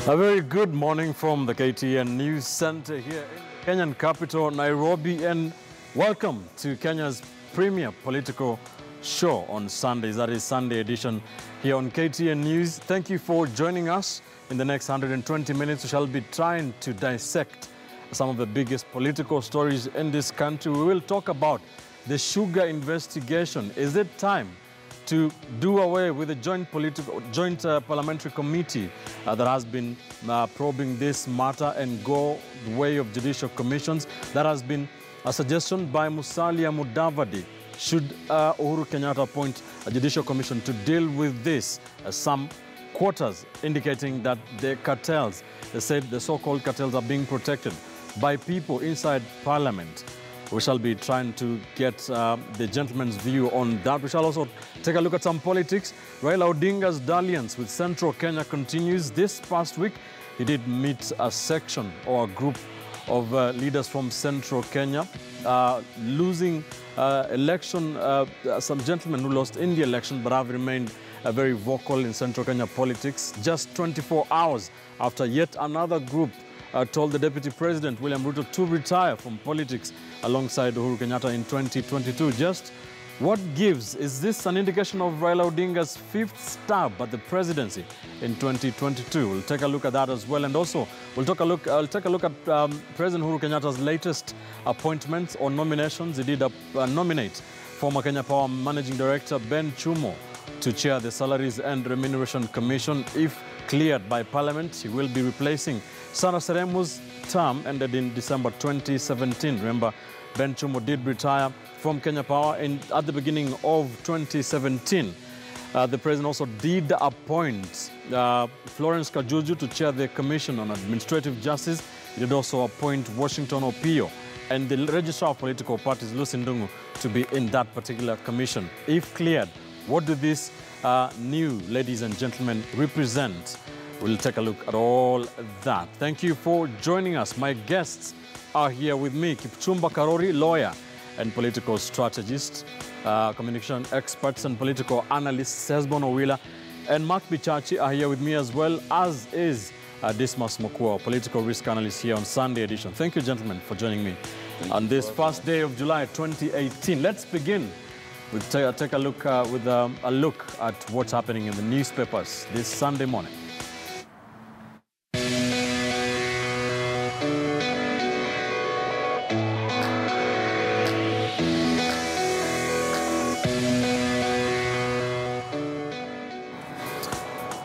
A very good morning from the KTN News Center here in the Kenyan capital, Nairobi, and welcome to Kenya's premier political show on Sundays. That is Sunday edition here on KTN News. Thank you for joining us. In the next 120 minutes, we shall be trying to dissect some of the biggest political stories in this country. We will talk about the sugar investigation. Is it time to do away with the joint parliamentary committee that has been probing this matter and go the way of judicial commissions? That has been a suggestion by Musalia Mudavadi. Should Uhuru Kenyatta appoint a judicial commission to deal with this? Some quarters indicating that the cartels, they said the so-called cartels, are being protected by people inside parliament. We shall be trying to get the gentleman's view on that. We shall also take a look at some politics. Raila Odinga's dalliance with Central Kenya continues. This past week, he did meet a section or a group of leaders from Central Kenya, losing election, some gentlemen who lost in the election but have remained very vocal in Central Kenya politics. Just 24 hours after yet another group told the Deputy President, William Ruto, to retire from politics alongside Uhuru Kenyatta in 2022. Just what gives? Is this an indication of Raila Odinga's fifth stab at the presidency in 2022? We'll take a look at that as well. And also, I'll take a look at President Uhuru Kenyatta's latest appointments or nominations. He did nominate former Kenya Power Managing Director Ben Chumo to chair the Salaries and Remuneration Commission. If cleared by Parliament, he will be replacing Sarah Seremu's term ended in December 2017. Remember, Ben Chumo did retire from Kenya Power at the beginning of 2017. The president also did appoint Florence Kajuju to chair the Commission on Administrative Justice. He did also appoint Washington Opio and the Registrar of Political Parties, Lucy Ndungu, to be in that particular commission. If cleared, what do these new ladies and gentlemen represent? We'll take a look at all that. Thank you for joining us. My guests are here with me. Kipchumba Karori, lawyer and political strategist, communication experts and political analysts, Hesbon Owila and Mark Bichachi are here with me as well, as is Dismas Mokua, political risk analyst here on Sunday edition. Thank you, gentlemen, for joining me on this first day of July 2018. Let's begin. We'll take a look with a look at what's happening in the newspapers this Sunday morning.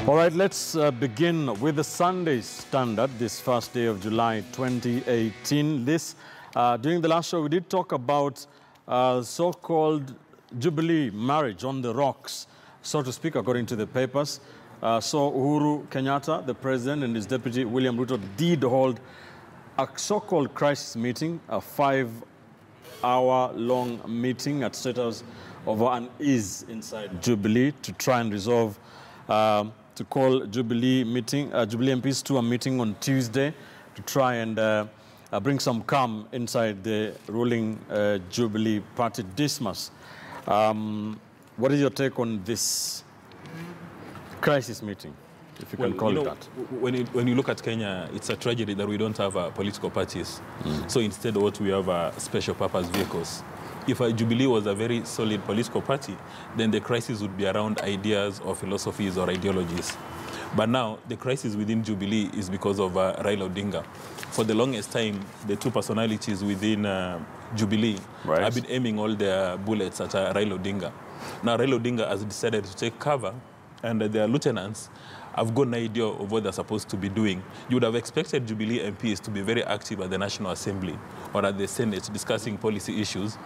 All right, let's begin with the Sunday Standard this first day of July 2018. During the last show, we did talk about so-called Jubilee marriage on the rocks, so to speak, according to the papers. So Uhuru Kenyatta, the president, and his deputy, William Ruto, did hold a so-called crisis meeting, a 5-hour-long meeting at State House over unease inside Jubilee to try and resolve, to call Jubilee MPs to a meeting on Tuesday to try and bring some calm inside the ruling Jubilee party. Dismas, what is your take on this crisis meeting, if you can call it that? When you look at Kenya, it's a tragedy that we don't have political parties. So instead, what we have are special purpose vehicles. If Jubilee was a very solid political party, then the crisis would be around ideas or philosophies or ideologies. But now, the crisis within Jubilee is because of Raila Odinga. For the longest time, the two personalities within Jubilee have been aiming all their bullets at Raila Odinga. Now, Raila Odinga has decided to take cover, and their lieutenants have got an idea of what they're supposed to be doing. You would have expected Jubilee MPs to be very active at the National Assembly or at the Senate discussing policy issues,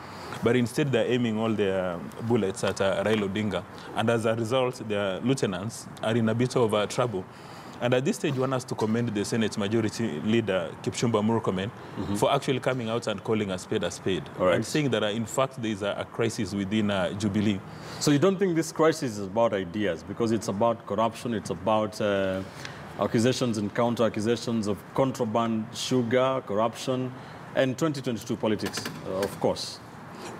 but instead they're aiming all their bullets at Raila Odinga, and as a result, their lieutenants are in a bit of trouble. And at this stage, one has to commend the Senate Majority Leader, Kipchumba Murkomen, for actually coming out and calling a spade, and saying that, in fact, there is a crisis within Jubilee. So you don't think this crisis is about ideas, because it's about corruption, it's about accusations and counter-accusations of contraband, sugar, corruption, and 2022 politics, of course?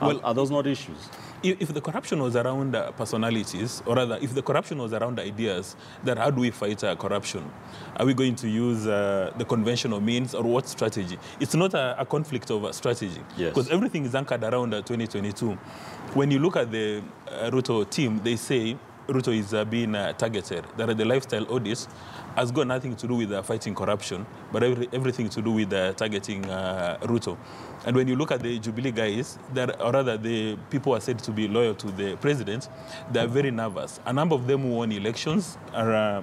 Well, Are those not issues? If the corruption was around personalities, or rather, if the corruption was around ideas, then how do we fight corruption? Are we going to use the conventional means, or what strategy? It's not a conflict of strategy. Yes. Because everything is anchored around 2022. When you look at the Ruto team, they say Ruto is being targeted. That the lifestyle audit has got nothing to do with fighting corruption, but everything to do with targeting Ruto. And when you look at the Jubilee guys, or rather the people who are said to be loyal to the president, they are very nervous. A number of them who won elections are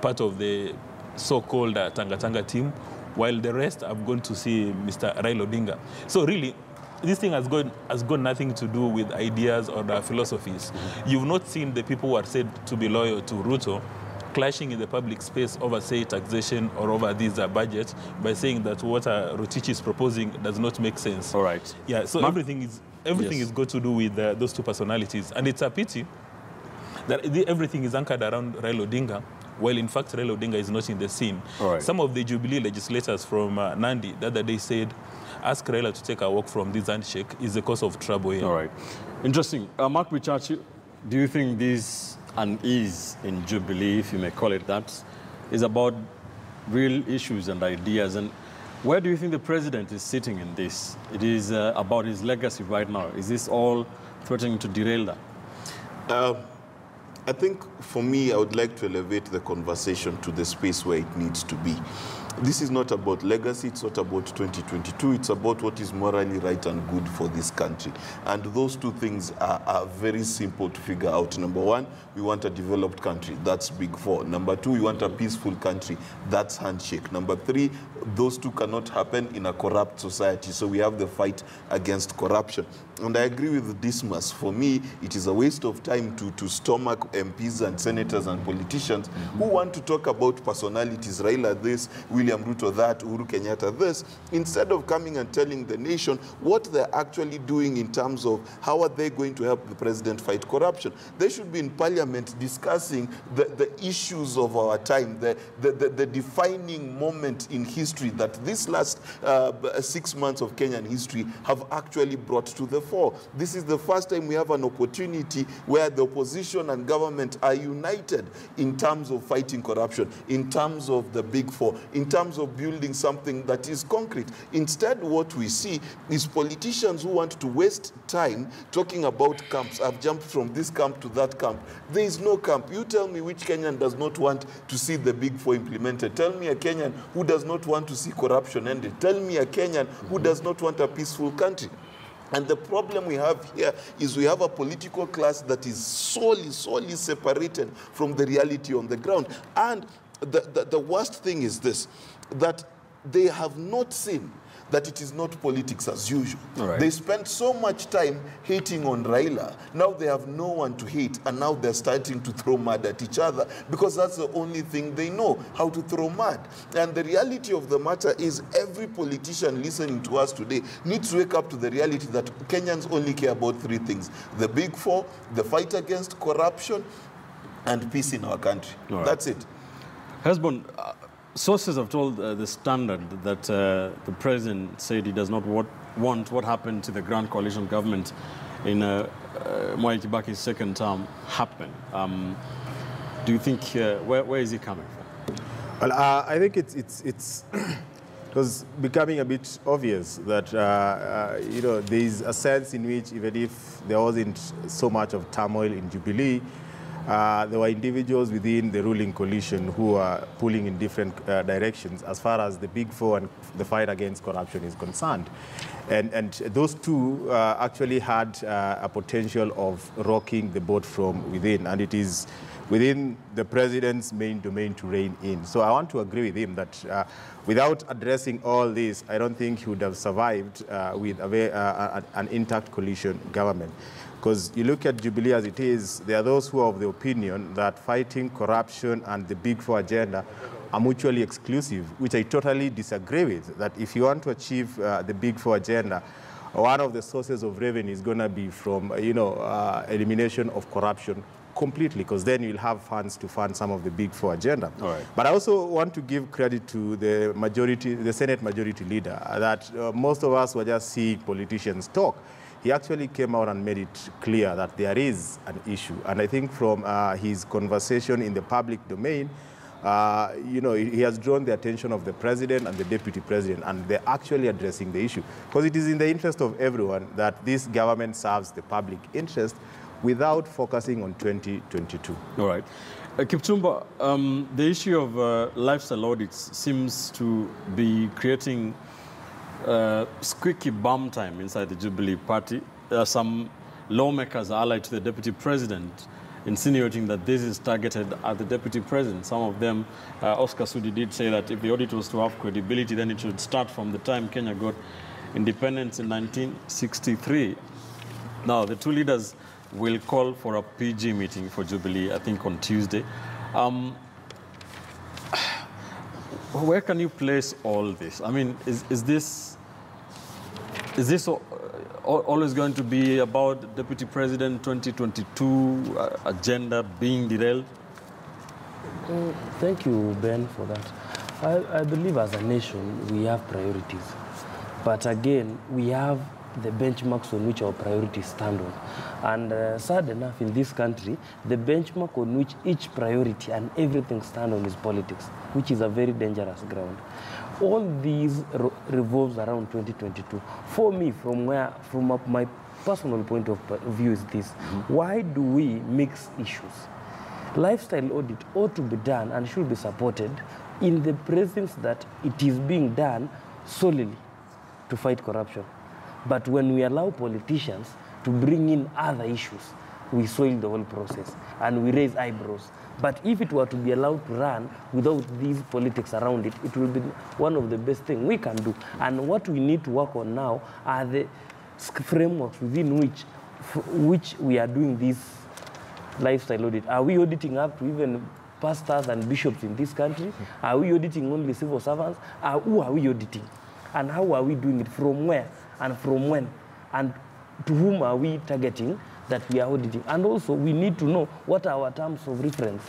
part of the so-called Tanga team, while the rest have gone to see Mr. Raila Odinga. So really, this thing has got nothing to do with ideas or philosophies. You've not seen the people who are said to be loyal to Ruto clashing in the public space over, say, taxation or over these budgets by saying that what Rotich is proposing does not make sense. All right. Yeah, so everything is got to do with those two personalities. And it's a pity that everything is anchored around Raila Odinga, while in fact Raila Odinga is not in the scene. All right. Some of the Jubilee legislators from Nandi the other day said, ask Raila to take a walk from this handshake is the cause of trouble here. All right. Interesting. Mark Bichachi, do you think this unease in Jubilee, if you may call it that, is about real issues and ideas? And where do you think the president is sitting in this? It is about his legacy right now. Is this all threatening to derail that? I think, for me, I would like to elevate the conversation to the space where it needs to be. This is not about legacy, it's not about 2022, it's about what is morally right and good for this country. And those two things are very simple to figure out. Number one, we want a developed country, that's big four. Number two, we want a peaceful country, that's handshake. Number three, those two cannot happen in a corrupt society, so we have the fight against corruption. And I agree with Dismas. For me, it is a waste of time to stomach MPs and senators and politicians who want to talk about personalities, Raila this, William Ruto that, Uhuru Kenyatta this, instead of coming and telling the nation what they're actually doing in terms of how are they going to help the president fight corruption. They should be in parliament discussing the issues of our time, the defining moment in history that this last 6 months of Kenyan history have actually brought to the fore. This is the first time we have an opportunity where the opposition and government are united in terms of fighting corruption, in terms of the big four, in terms of building something that is concrete. Instead, what we see is politicians who want to waste time talking about camps. I've jumped from this camp to that camp. There is no camp. You tell me which Kenyan does not want to see the big four implemented. Tell me a Kenyan who does not want to see corruption ended. Tell me a Kenyan who does not want a peaceful country. And the problem we have here is we have a political class that is solely separated from the reality on the ground. And the worst thing is this, that they have not seen that it is not politics as usual. Right. They spent so much time hating on Raila. Now they have no one to hate, and now they're starting to throw mud at each other because that's the only thing they know, how to throw mud. And the reality of the matter is every politician listening to us today needs to wake up to the reality that Kenyans only care about three things: the big four, the fight against corruption, and peace in our country. Right. That's it. Husband, sources have told the Standard that the president said he does not want what happened to the Grand Coalition government in Mwai Kibaki's second term happen. Do you think, where is he coming from? Well, I think it was becoming a bit obvious that, there is a sense in which even if there wasn't so much of turmoil in Jubilee, there were individuals within the ruling coalition who are pulling in different directions as far as the big four and the fight against corruption is concerned. And those two actually had a potential of rocking the boat from within, and it is within the president's main domain to rein in. So I want to agree with him that without addressing all this, I don't think he would have survived with an intact coalition government. Because you look at Jubilee as it is, there are those who are of the opinion that fighting corruption and the big four agenda are mutually exclusive, which I totally disagree with. That if you want to achieve the big four agenda, one of the sources of revenue is going to be from, elimination of corruption completely, because then you'll have funds to fund some of the big four agenda. All right. But I also want to give credit to the majority, the Senate majority leader, that most of us were just seeing politicians talk. he actually came out and made it clear that there is an issue. And I think from his conversation in the public domain, he has drawn the attention of the president and the deputy president, and they're actually addressing the issue. Because it is in the interest of everyone that this government serves the public interest without focusing on 2022. All right. Kipchumba, the issue of lifestyle audits seems to be creating squeaky bum time inside the Jubilee party. Some lawmakers are allied to the deputy president, insinuating that this is targeted at the deputy president. Some of them, Oscar Sudi did say that if the audit was to have credibility, then it should start from the time Kenya got independence in 1963. Now, the two leaders will call for a PG meeting for Jubilee, I think on Tuesday. Where can you place all this? I mean, is this always going to be about Deputy President 2022 agenda being derailed? Thank you, Ben, for that. I believe as a nation we have priorities. But again, we have the benchmarks on which our priorities stand on. And sad enough, in this country, the benchmark on which each priority and everything stand on is politics, which is a very dangerous ground. All these revolves around 2022. For me, from my personal point of view is this. Why do we mix issues? Lifestyle audit ought to be done and should be supported in the presence that it is being done solely to fight corruption. But when we allow politicians to bring in other issues, we soil the whole process and we raise eyebrows. But if it were to be allowed to run without these politics around it, it will be one of the best things we can do. And what we need to work on now are the frameworks within which we are doing this lifestyle audit. Are we auditing up to even pastors and bishops in this country? Are we auditing only civil servants? Who are we auditing? And how are we doing it? From where? And from when? And to whom are we targeting that we are auditing? And also, we need to know what are our terms of reference.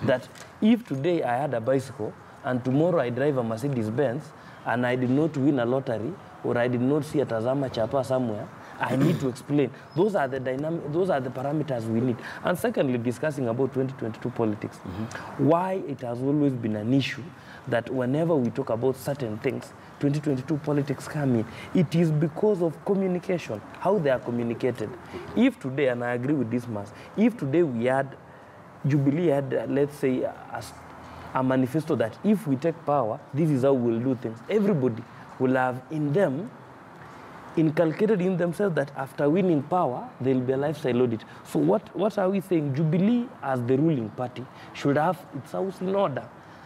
That if today I had a bicycle and tomorrow I drive a Mercedes-Benz and I did not win a lottery or I did not see a Tazama Chapa somewhere, I need to explain. Those are the parameters we need. And secondly, discussing about 2022 politics, why it has always been an issue that whenever we talk about certain things, 2022 politics come in, it is because of communication, how they are communicated. If today, and I agree with this mass, if today we had, Jubilee had, let's say, a manifesto that if we take power, this is how we'll do things, everybody will have in them inculcated in themselves that after winning power, there will be a lifestyle audit. So what are we saying? Jubilee, as the ruling party, should have its house in order.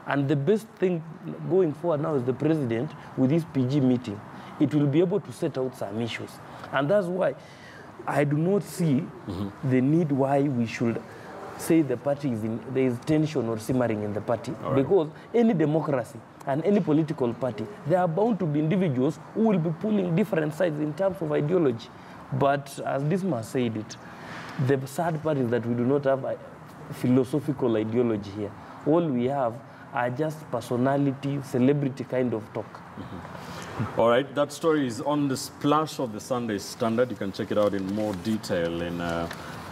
And the best thing going forward now is the president, with this PG meeting, it will be able to set out some issues. And that's why I do not see the need why we should say the party is there is tension or simmering in the party. Right. Because any democracy and any political party, there are bound to be individuals who will be pulling different sides in terms of ideology. But as Dismas said it, the sad part is that we do not have a philosophical ideology here. All we have are just personality, celebrity kind of talk. All right, that story is on the splash of the Sunday Standard. You can check it out in more detail in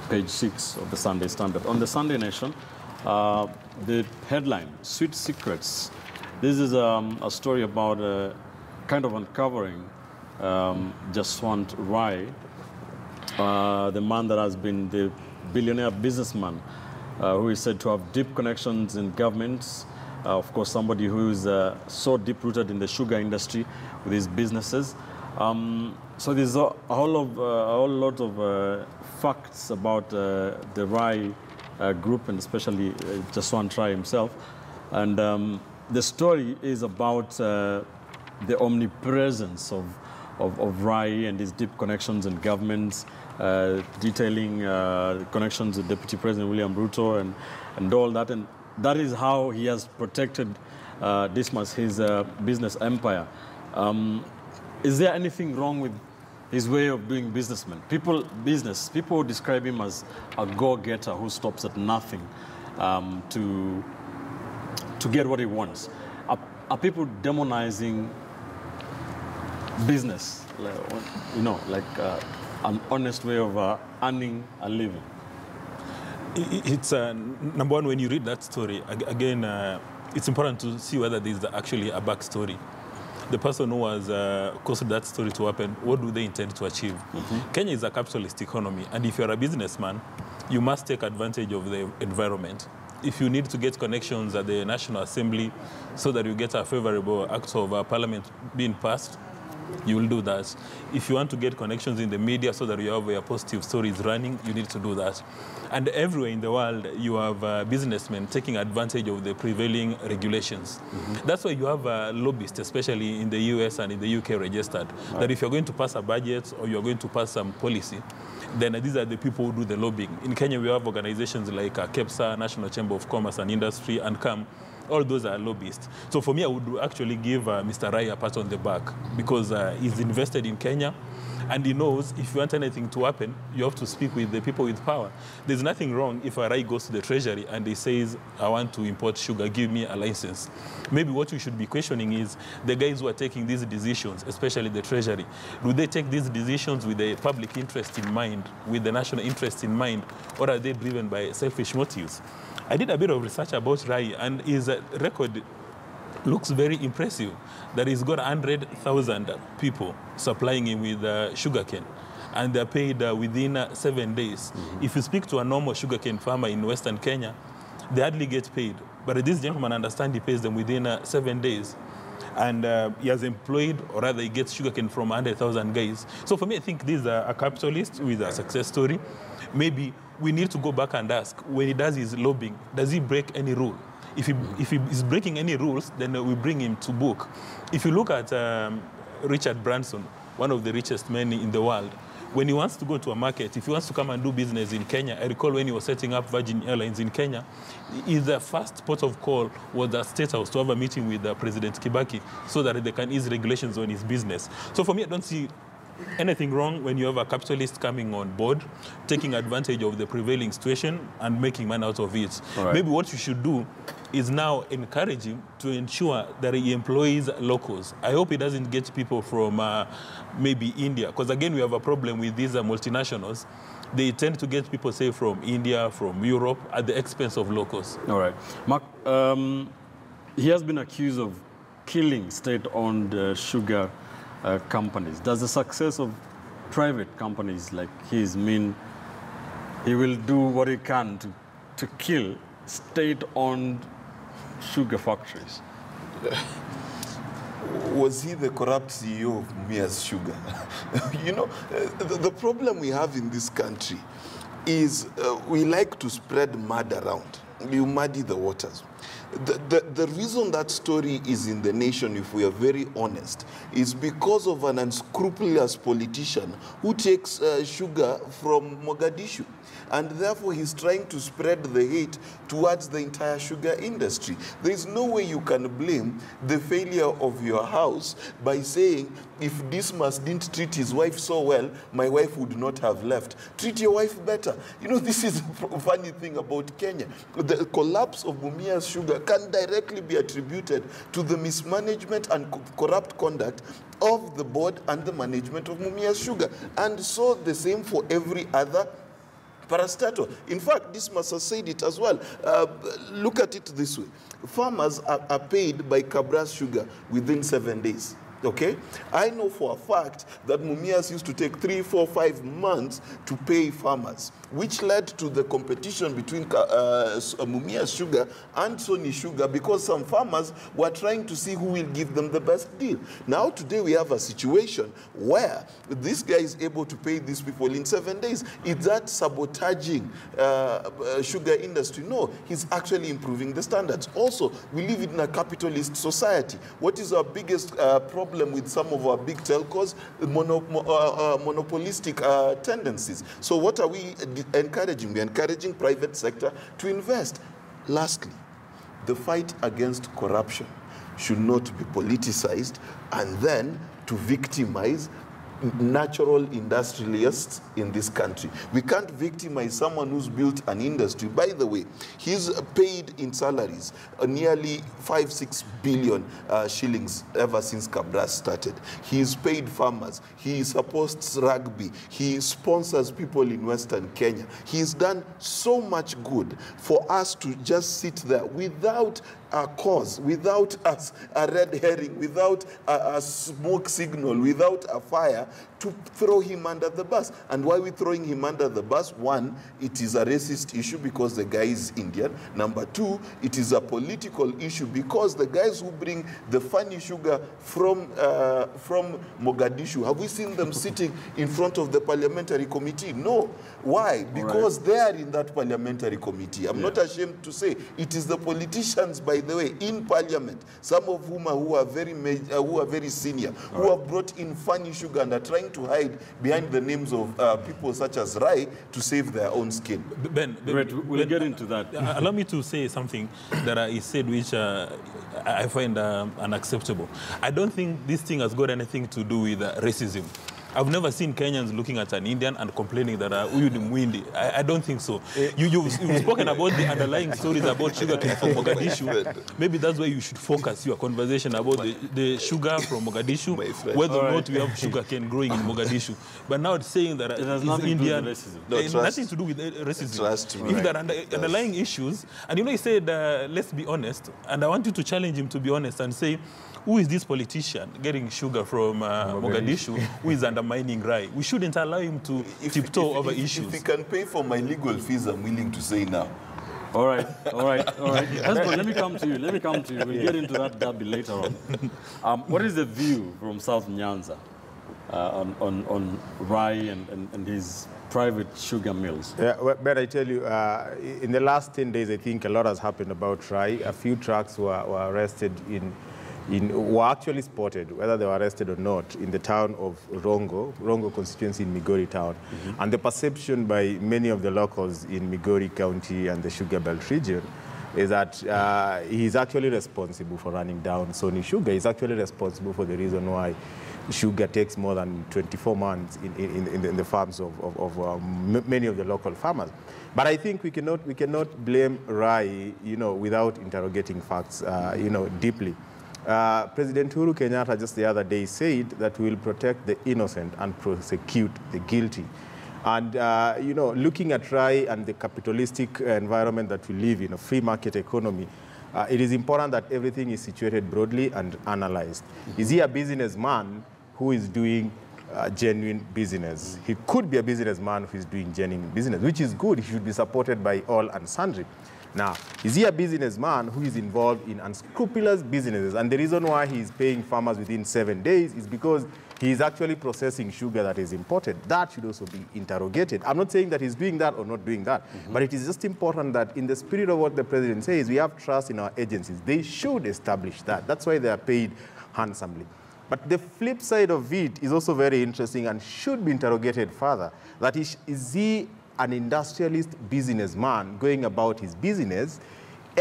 page 6 of the Sunday Standard. On the Sunday Nation, the headline, Sweet Secrets. This is a story about kind of uncovering Jaswant Rai, the man that has been the billionaire businessman who is said to have deep connections in governments. Of course, somebody who is so deep-rooted in the sugar industry with his businesses. So there's a whole lot of facts about the Rai group, and especially Jaswant Rai himself. And the story is about the omnipresence of Rai and his deep connections in governments, detailing connections with Deputy President William Ruto and all that. And that is how he has protected Dismas, his business empire. Is there anything wrong with his way of doing businessmen? People describe him as a go-getter who stops at nothing to get what he wants. Are people demonizing business? an honest way of earning a living? It's number one, when you read that story, again, it's important to see whether there's actually a backstory. The person who has caused that story to happen, what do they intend to achieve? Kenya is a capitalist economy, and if you're a businessman, you must take advantage of the environment. If you need to get connections at the National Assembly so that you get a favorable act of parliament being passed, you will do that. If you want to get connections in the media so that you have your positive stories running, you need to do that. And everywhere in the world, you have businessmen taking advantage of the prevailing regulations. That's why you have lobbyists, especially in the US and in the UK registered, that if you're going to pass a budget or you're going to pass some policy, then these are the people who do the lobbying. In Kenya, we have organizations like KEPSA, National Chamber of Commerce and Industry, and CAM. All those are lobbyists. So for me, I would actually give Mr. Rai a pat on the back because he's invested in Kenya, and he knows if you want anything to happen, you have to speak with the people with power. There's nothing wrong if a Rai goes to the Treasury and he says, I want to import sugar, give me a license. Maybe what we should be questioning is the guys who are taking these decisions, especially the Treasury. Do they take these decisions with the public interest in mind, with the national interest in mind, or are they driven by selfish motives? I did a bit of research about Rai, and his record looks very impressive. That he's got 100,000 people supplying him with sugarcane, and they're paid within 7 days. If you speak to a normal sugarcane farmer in Western Kenya, they hardly get paid. But this gentleman, I understand, he pays them within 7 days. And he has employed, or rather he gets sugarcane from 100,000 guys. So for me, I think this is a capitalist with a success story. Maybe we need to go back and ask, when he does his lobbying, does he break any rule? If he is breaking any rules, then we bring him to book. If you look at Richard Branson, one of the richest men in the world, when he wants to go to a market, if he wants to come and do business in Kenya, I recall when he was setting up Virgin Airlines in Kenya, his first port of call was the State House to have a meeting with President Kibaki so that they can ease regulations on his business. So for me, I don't see anything wrong when you have a capitalist coming on board, taking advantage of the prevailing situation and making money out of it. Right. Maybe what you should do is now encourage him to ensure that he employs locals. I hope he doesn't get people from maybe India, because again, we have a problem with these multinationals. They tend to get people, say, from India, from Europe, at the expense of locals. All right. Mark, he has been accused of killing state-owned sugar companies. Does the success of private companies like his mean he will do what he can to kill state-owned sugar factories? Was he the corrupt CEO of Mumias Sugar? You know, the problem we have in this country is we like to spread mud around. You muddy the waters. The reason that story is in the nation, if we are very honest, is because of an unscrupulous politician who takes sugar from Mogadishu. And therefore, he's trying to spread the hate towards the entire sugar industry. There is no way you can blame the failure of your house by saying, if Dismas didn't treat his wife so well, my wife would not have left. Treat your wife better. You know, this is a funny thing about Kenya. The collapse of Mumias Sugar can directly be attributed to the mismanagement and corrupt conduct of the board and the management of Mumias Sugar. And so the same for every other parastatal. In fact, Dismas has said it as well. Look at it this way. Farmers are paid by Cabras Sugar within 7 days. Okay? I know for a fact that Mumias used to take 3, 4, 5 months to pay farmers, which led to the competition between Mumias Sugar and Sony Sugar, because some farmers were trying to see who will give them the best deal. Now today we have a situation where this guy is able to pay these people in 7 days. Is that sabotaging sugar industry? No, he's actually improving the standards. Also, we live in a capitalist society. What is our biggest problem with some of our big telcos? Monopolistic tendencies. So what are we encouraging? We're encouraging private sector to invest. Lastly, the fight against corruption should not be politicized and then to victimize natural industrialists in this country. We can't victimize someone who's built an industry. By the way, he's paid in salaries nearly 5-6 billion shillings ever since Cabras started. He's paid farmers. He supports rugby. He sponsors people in Western Kenya. He's done so much good for us to just sit there without a cause, without a red herring, without a smoke signal, without a fire, to throw him under the bus. And why are we throwing him under the bus? One, it is a racist issue because the guy is Indian. Number two, it is a political issue because the guys who bring the funny sugar from Mogadishu, have we seen them sitting in front of the parliamentary committee? No. Why? Because they are in that parliamentary committee. I'm not ashamed to say it is the politicians, by the way, in parliament, some of whom are very senior, who have brought in funny sugar and are trying to hide behind the names of people such as Rai to save their own skin. Ben, we'll get into that. Allow me to say something that is said which I find unacceptable. I don't think this thing has got anything to do with racism. I've never seen Kenyans looking at an Indian and complaining that Uyu ni Mwindi. I don't think so. You've spoken about the underlying stories about sugarcane from Mogadishu. Maybe that's where you should focus your conversation about the sugar from Mogadishu, whether or not we have sugarcane growing in Mogadishu. But now it's saying that it has nothing Indian, to do with racism. No, nothing to do with racism. Trust me. If there are underlying issues, and you know, he said, let's be honest, and I want you to challenge him to be honest and say, who is this politician getting sugar from Mogadishu who is undermining Rai? We shouldn't allow him to tiptoe over issues. If he can pay for my legal fees, I'm willing to say now. All right. Let me come to you. We'll get into that bit later on. What is the view from South Nyanza on Rai and his private sugar mills? Yeah, well, but I tell you, in the last 10 days, I think a lot has happened about Rai. A few trucks were arrested were actually spotted, whether they were arrested or not, in the town of Rongo constituency in Migori town. And the perception by many of the locals in Migori County and the Sugar Belt region is that he's actually responsible for running down Sony Sugar. He's actually responsible for the reason why sugar takes more than 24 months in the farms of many of the local farmers. But I think we cannot blame Rai, without interrogating facts, deeply. President Uhuru Kenyatta just the other day said that we will protect the innocent and prosecute the guilty. And, looking at Rai and the capitalistic environment that we live in, a free market economy, it is important that everything is situated broadly and analyzed. Is he a businessman who is doing genuine business? He could be a businessman who is doing genuine business, which is good. He should be supported by all and sundry. Now, is he a businessman who is involved in unscrupulous businesses? And the reason why he is paying farmers within 7 days is because he is actually processing sugar that is imported. That should also be interrogated. I'm not saying that he's doing that or not doing that, but it is just important that in the spirit of what the president says, we have trust in our agencies. They should establish that. That's why they are paid handsomely. But the flip side of it is also very interesting and should be interrogated further. That is he an industrialist businessman going about his business,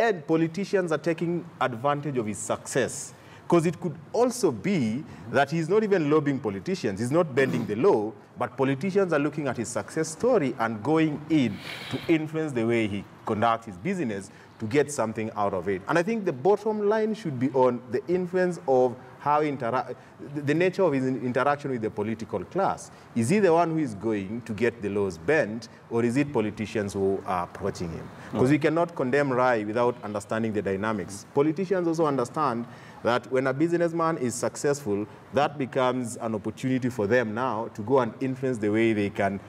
and politicians are taking advantage of his success? Because it could also be that he's not even lobbying politicians, he's not bending the law, but politicians are looking at his success story and going in to influence the way he conducts his business to get something out of it. And I think the bottom line should be on the influence of how the nature of his interaction with the political class. Is he the one who is going to get the laws bent, or is it politicians who are approaching him? Because we cannot condemn Rai without understanding the dynamics. Politicians also understand that when a businessman is successful, that becomes an opportunity for them now to go and influence the way they can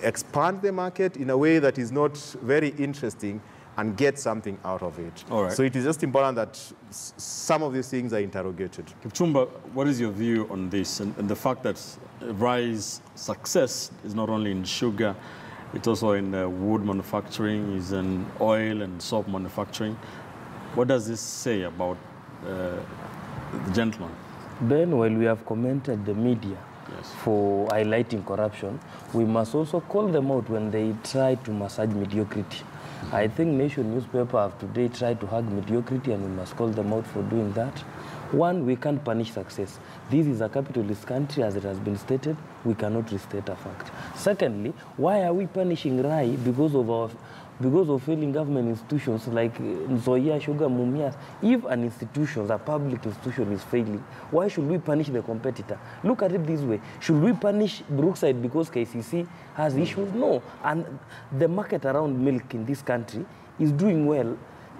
expand the market in a way that is not very interesting and get something out of it. All right. So it is just important that some of these things are interrogated. Kipchumba, what is your view on this and the fact that Rai's success is not only in sugar, it's also in wood manufacturing, is in oil and soap manufacturing? What does this say about the gentleman? Ben, while we have commented the media for highlighting corruption, we must also call them out when they try to massage mediocrity. I think Nation newspaper have today tried to hug mediocrity, and we must call them out for doing that. One, we can't punish success. This is a capitalist country, as it has been stated. We cannot restate a fact. Secondly, why are we punishing Rai because of failing government institutions like Nzoia, Sugar, Mumias? If an institution, a public institution, is failing, why should we punish the competitor? Look at it this way. Should we punish Brookside because KCC has issues? No. And the market around milk in this country is doing well.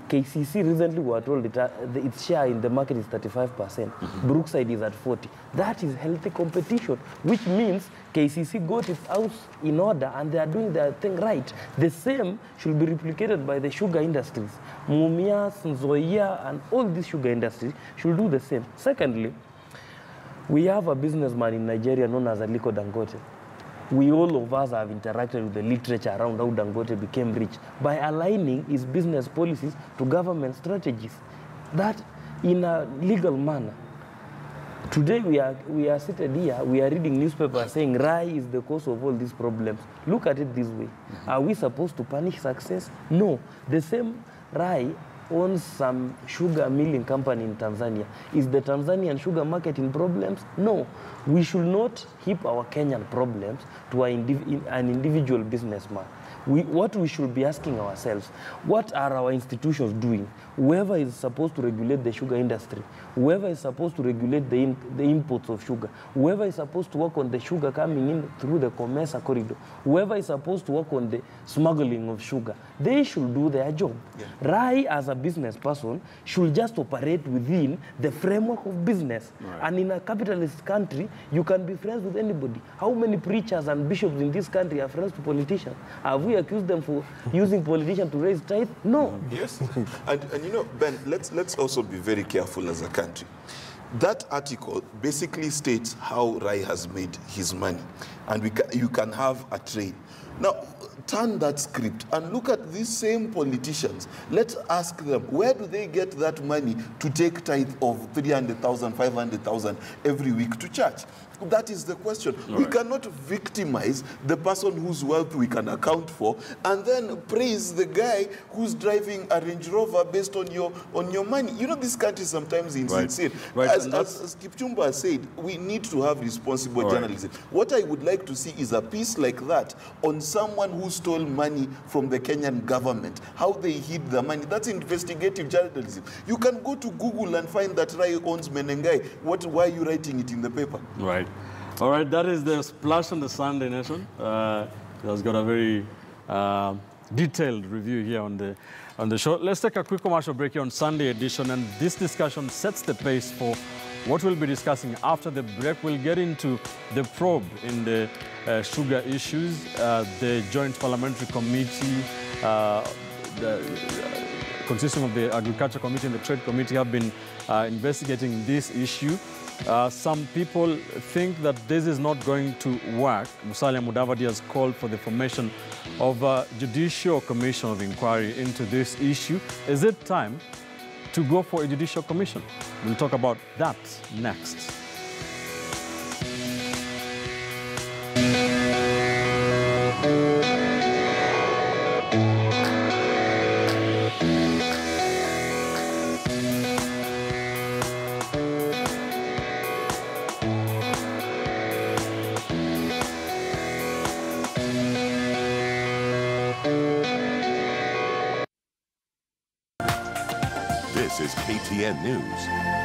KCC recently we were told its share in the market is 35%. Brookside is at 40%. That is healthy competition, which means KCC got its house in order and they are doing their thing right. The same should be replicated by the sugar industries. Mumias, Nzoia, and all these sugar industries should do the same. Secondly, we have a businessman in Nigeria known as Aliko Dangote. We all of us have interacted with the literature around how Dangote became rich by aligning his business policies to government strategies. That in a legal manner. Today we are seated here, we are reading newspapers saying Rai is the cause of all these problems. Look at it this way. Are we supposed to punish success? No. The same Rai owns some sugar milling company in Tanzania. Is the Tanzanian sugar market in problems? No. We should not heap our Kenyan problems to an individual businessman. What we should be asking ourselves, what are our institutions doing? Whoever is supposed to regulate the sugar industry, whoever is supposed to regulate the imports of sugar, whoever is supposed to work on the sugar coming in through the Comesa corridor, whoever is supposed to work on the smuggling of sugar, they should do their job. Yeah. Rai, as a business person, should just operate within the framework of business. Right. And in a capitalist country, you can be friends with anybody. How many preachers and bishops in this country are friends to politicians? Have we accused them for using politicians to raise tithe? No. Yes. And you know, Ben, let's also be very careful as a country. That article basically states how Rai has made his money. And you can have a trade. Now, turn that script and look at these same politicians. Let's ask them, where do they get that money to take tithe of 300,000, 500,000 every week to church? That is the question. Right. We cannot victimize the person whose wealth we can account for and then praise the guy who's driving a Range Rover based on your money. You know, this country sometimes is insane. Right. As Kipchumba said, we need to have responsible journalism. What I would like to see is a piece like that on someone who stole money from the Kenyan government, how they hid the money. That's investigative journalism. You can go to Google and find that Rai owns Menengai. Why are you writing it in the paper? Right. All right, that is the Splash on the Sunday Nation. It has got a very detailed review here on the show. Let's take a quick commercial break here on Sunday edition, and this discussion sets the pace for what we'll be discussing after the break. We'll get into the probe in the sugar issues. The Joint Parliamentary Committee, consisting of the Agriculture Committee and the Trade Committee, have been investigating this issue. Some people think that this is not going to work. Musalia Mudavadi has called for the formation of a judicial commission of inquiry into this issue. Is it time to go for a judicial commission? We'll talk about that next. This is KTN News.